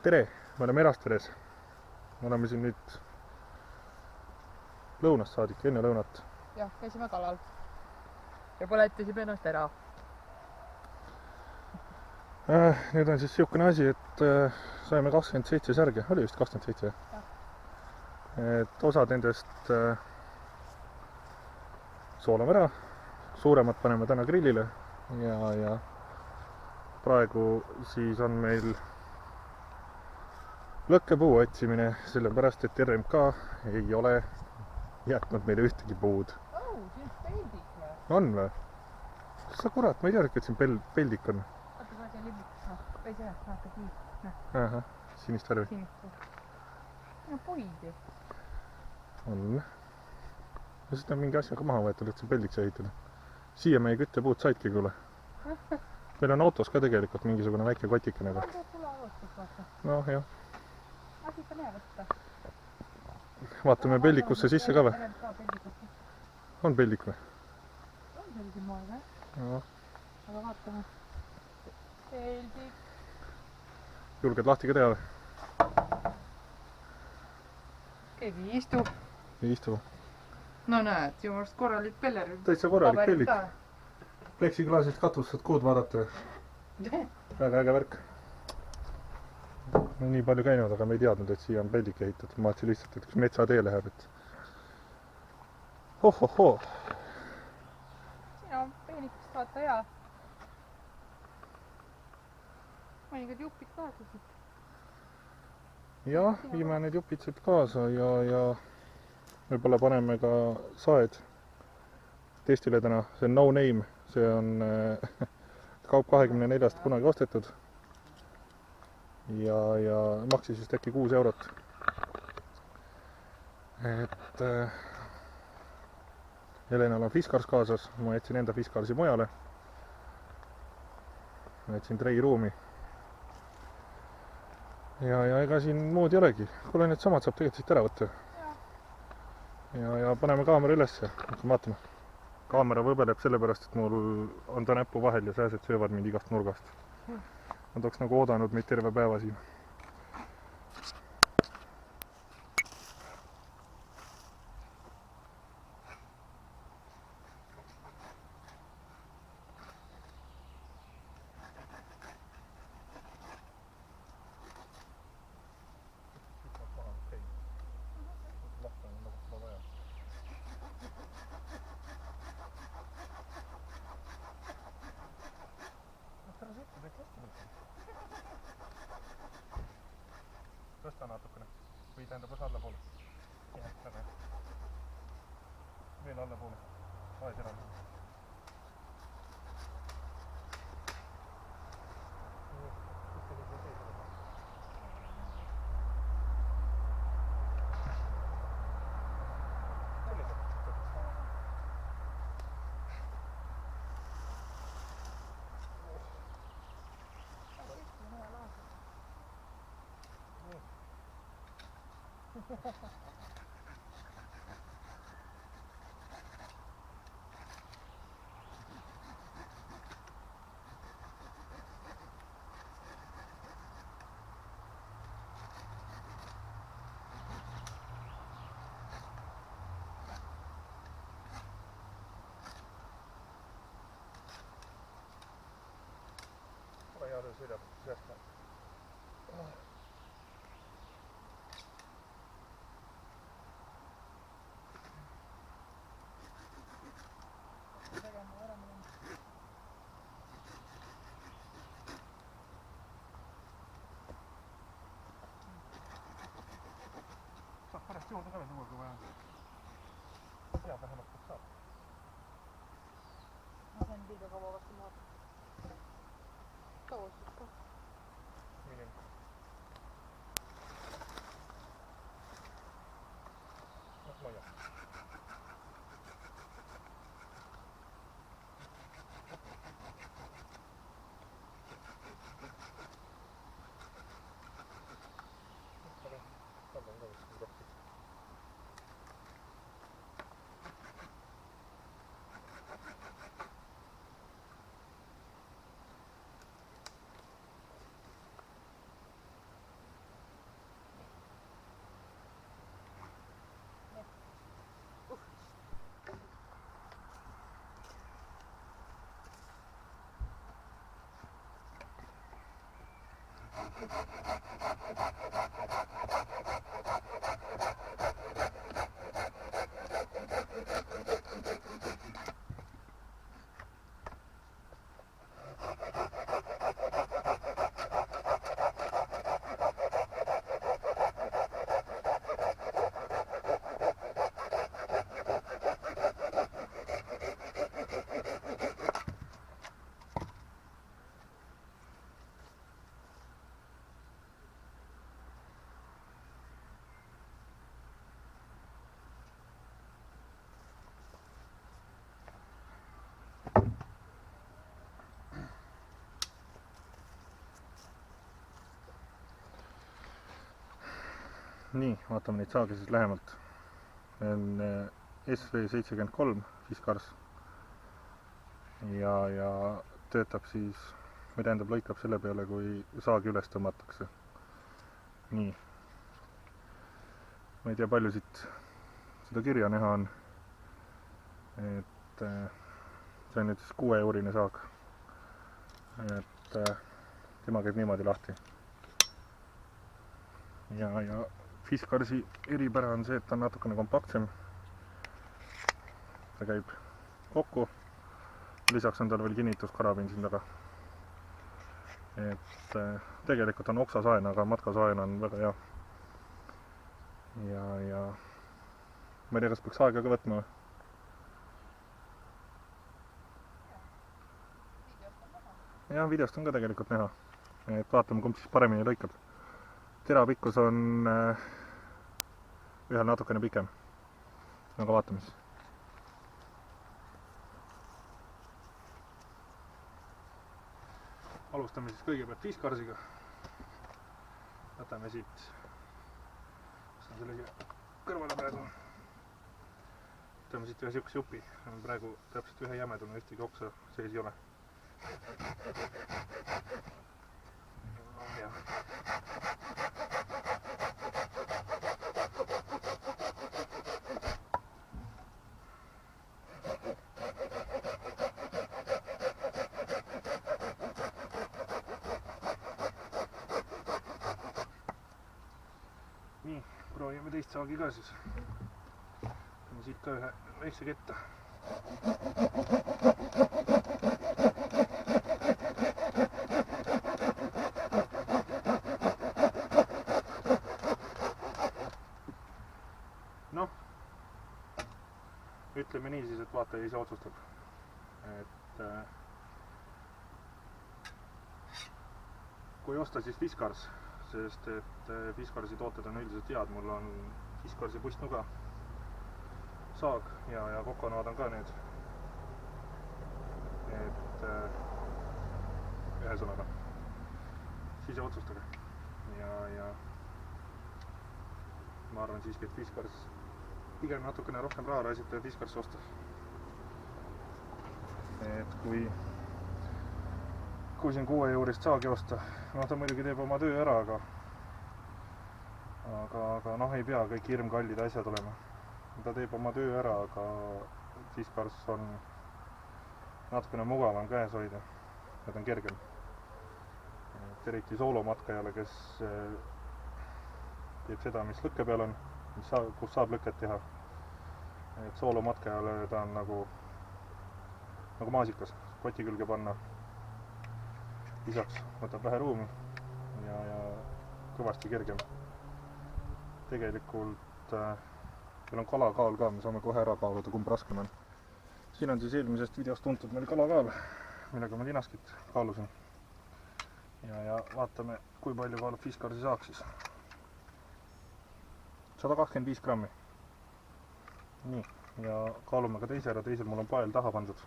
Tere, me oleme Erasteres. Me oleme siin nüüd lõunast saadik, enne lõunat. Jah, käisime kalal ja põletasime ennast ära. Nüüd on siis siukene asi, et saime 27 särge, oli vist 27? Et osad nendest soolame ära, suuremad paneme täna grillile ja praegu siis on meil lõkkepuu otsimine, sellepärast et RMK ei ole jätnud meile ühtegi puud. Oh, siin on peldik või? On või? Sa kurat, ma ei teadagi, et siin peldik on. Oota, ma siia liblik. Või see, vaata nii. Ahah, sinist värvi. Sinist. No puid ju. On. Ja seda on mingi asjaga maha võetud, et see peldik sai ehitada. Siia meie küttepuud saidki, kuule. Meil on autos ka tegelikult mingisugune väike kotikene. On see tule alustus, vaata. Noh, jah. Asi on hea võtta. Vaatame peldikusse sisse ka või? On peldik või? On selgi moel, jah? No. Aga vaatame. Peldik. Julged lahti ka teha või? Keegi ei istu. Ei istu. No näed, jumalast korralik peller. Täitsa korralik peldik. Pleksiklaasist katust saad kuud vaadata. Väga äge värk. No nii palju käinud, aga me ei teadnud, et siia on peldik ehitatud. Ma vaatasin lihtsalt, et üks metsatee läheb, et... Hohohoo! Siin on peenikest vaata hea. Mõningad jupid kaasusid. Jah, viime need jupid siit kaasa ja võib-olla paneme ka saed testile täna. See on No Name, see on kaup 24-st kunagi ostetud. Ja maksis vist äkki 6 eurot. Et Helenal on Fiskars kaasas, ma jätsin enda Fiskarsi mujale. Ma jätsin treiruumi. Ja ega siin muud ei olegi. Kuule, need samad saab tegelikult siit ära võtta. Ja paneme kaamera ülesse. Vaatame. Kaamera võbeleb sellepärast, et mul on ta näppu vahel ja sääsed söövad mind igast nurgast. Nad oleks nagu oodanud meid terve päeva siin. Tõsta natukene. Või tähendab osa allapoole. Jah, väga hea. Veel allapoole. Vaes eraldi. Ole hea, töö sõidab seast ka. Saab pärast juurde ka veel tuua, kui vaja. Hea, vähemalt kus saab. Ma sain liiga kaua vastu maad. Kaua siis ka. Milline? Ma ei tea. Nii, vaatame neid saagi siis lähemalt. On SV73 Fiskars ja töötab siis, või tähendab lõikab selle peale, kui saagi üles tõmmatakse. Nii. Ma ei tea, palju siit seda kirja näha on. Et see on nüüd siis 6-eurine saag. Et tema käib niimoodi lahti. Ja Fiskarsi eripära on see, et ta on natukene kompaktsem. Ta käib kokku. Lisaks on tal veel kinnituskarabin siin taga. Et tegelikult on oksasaen, aga matkasaen on väga hea. Ja ma ei tea, kas peaks aega ka võtma. Ja videost on ka tegelikult näha. Et vaatame, kumb siis paremini lõikab. Terapikkus on ühel natukene pikem, aga vaatame siis. Alustame siis kõigepealt Fiskarsiga. Võtame siit, mis on sellegi kõrvale praegu. Võtame siit ühe siukse jupi, praegu täpselt ühe jämeduna ühtegi oksa sees ei ole. Nii, proovime teist saagi ka siis. Võtame siit ka ühe väikse ketta. Noh, ütleme nii siis, et vaata ise otsustab. Et kui osta siis Fiskars, sest et Fiskarsi tooted on üldiselt head, mul on Fiskarsi puistnuga saag ja kokonood on ka need. Et ühesõnaga, siis otsustage. Ja ma arvan siiski, et Fiskars pigem natukene rohkem raha raisata ja Fiskarsi osta. Et kui siin 6-eurist saagi osta, noh ta muidugi teeb oma töö ära, aga noh ei pea kõik hirmkallid asjad olema. Ta teeb oma töö ära, aga Fiskars on natukene mugavam käes hoida ja ta on kergem. Et eriti soolomatkajale, kes teeb seda, mis lõkke peal on, kus saab lõket teha. Et soolomatkajale ta on nagu maasikas, koti külge panna. Lisaks võtab vähe ruumi ja kõvasti kergem. Tegelikult meil on kalakaal ka, me saame kohe ära kaaluda, kumb raskem on. Siin on siis eelmisest videost tuntud meil kalakaal, millega ma linaskit kaalusin. Ja vaatame, kui palju kaalub Fiskarsi saak siis. 125 grammi. Nii, ja kaalume ka teise ära, teisel mul on pael taha pandud.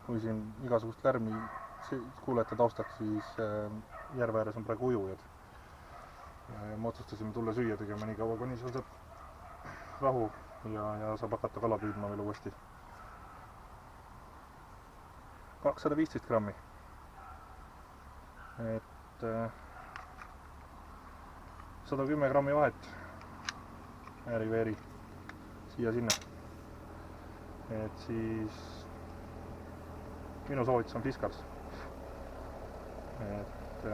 Kui siin igasugust lärmi kuulete taustaks, siis järve ääres on praegu ujujad. Ja me otsustasime tulla süüa tegema nii kaua, kuni seal saab rahu ja saab hakata kala püüdma veel uuesti. 215 grammi. Et 110 grammi vahet. Ääri-veeri. Siia-sinna. Et siis minu soovitus on Fiskars. et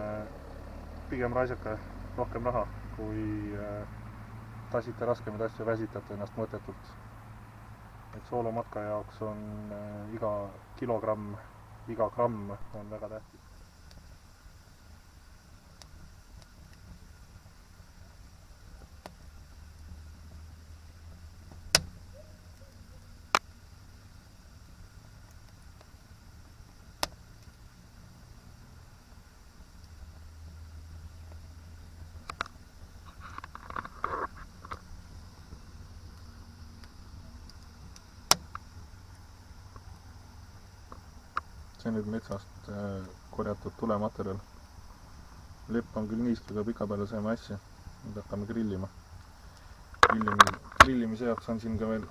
pigem raisake rohkem raha, kui tasite raskemaid asju ja väsitate ennast mõttetult. Et soolomatka jaoks on iga kilogramm, iga gramm on väga tähtis. See on nüüd metsast korjatud tulematerjal. Lepp on küll niiskiga pika peale saime asja. Nüüd hakkame grillima. Grillimise jaoks on siin ka veel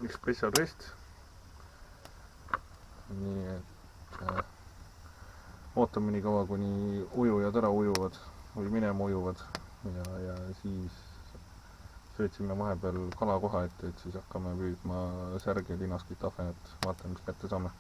üks special rest. Nii et ootame nii kaua, kuni ujujad ära ujuvad või minema ujuvad ja siis söötsime vahepeal kalakoha ette, et siis hakkame püüdma särge, linaskit, ahvenat, vaatame, mis kätte saame.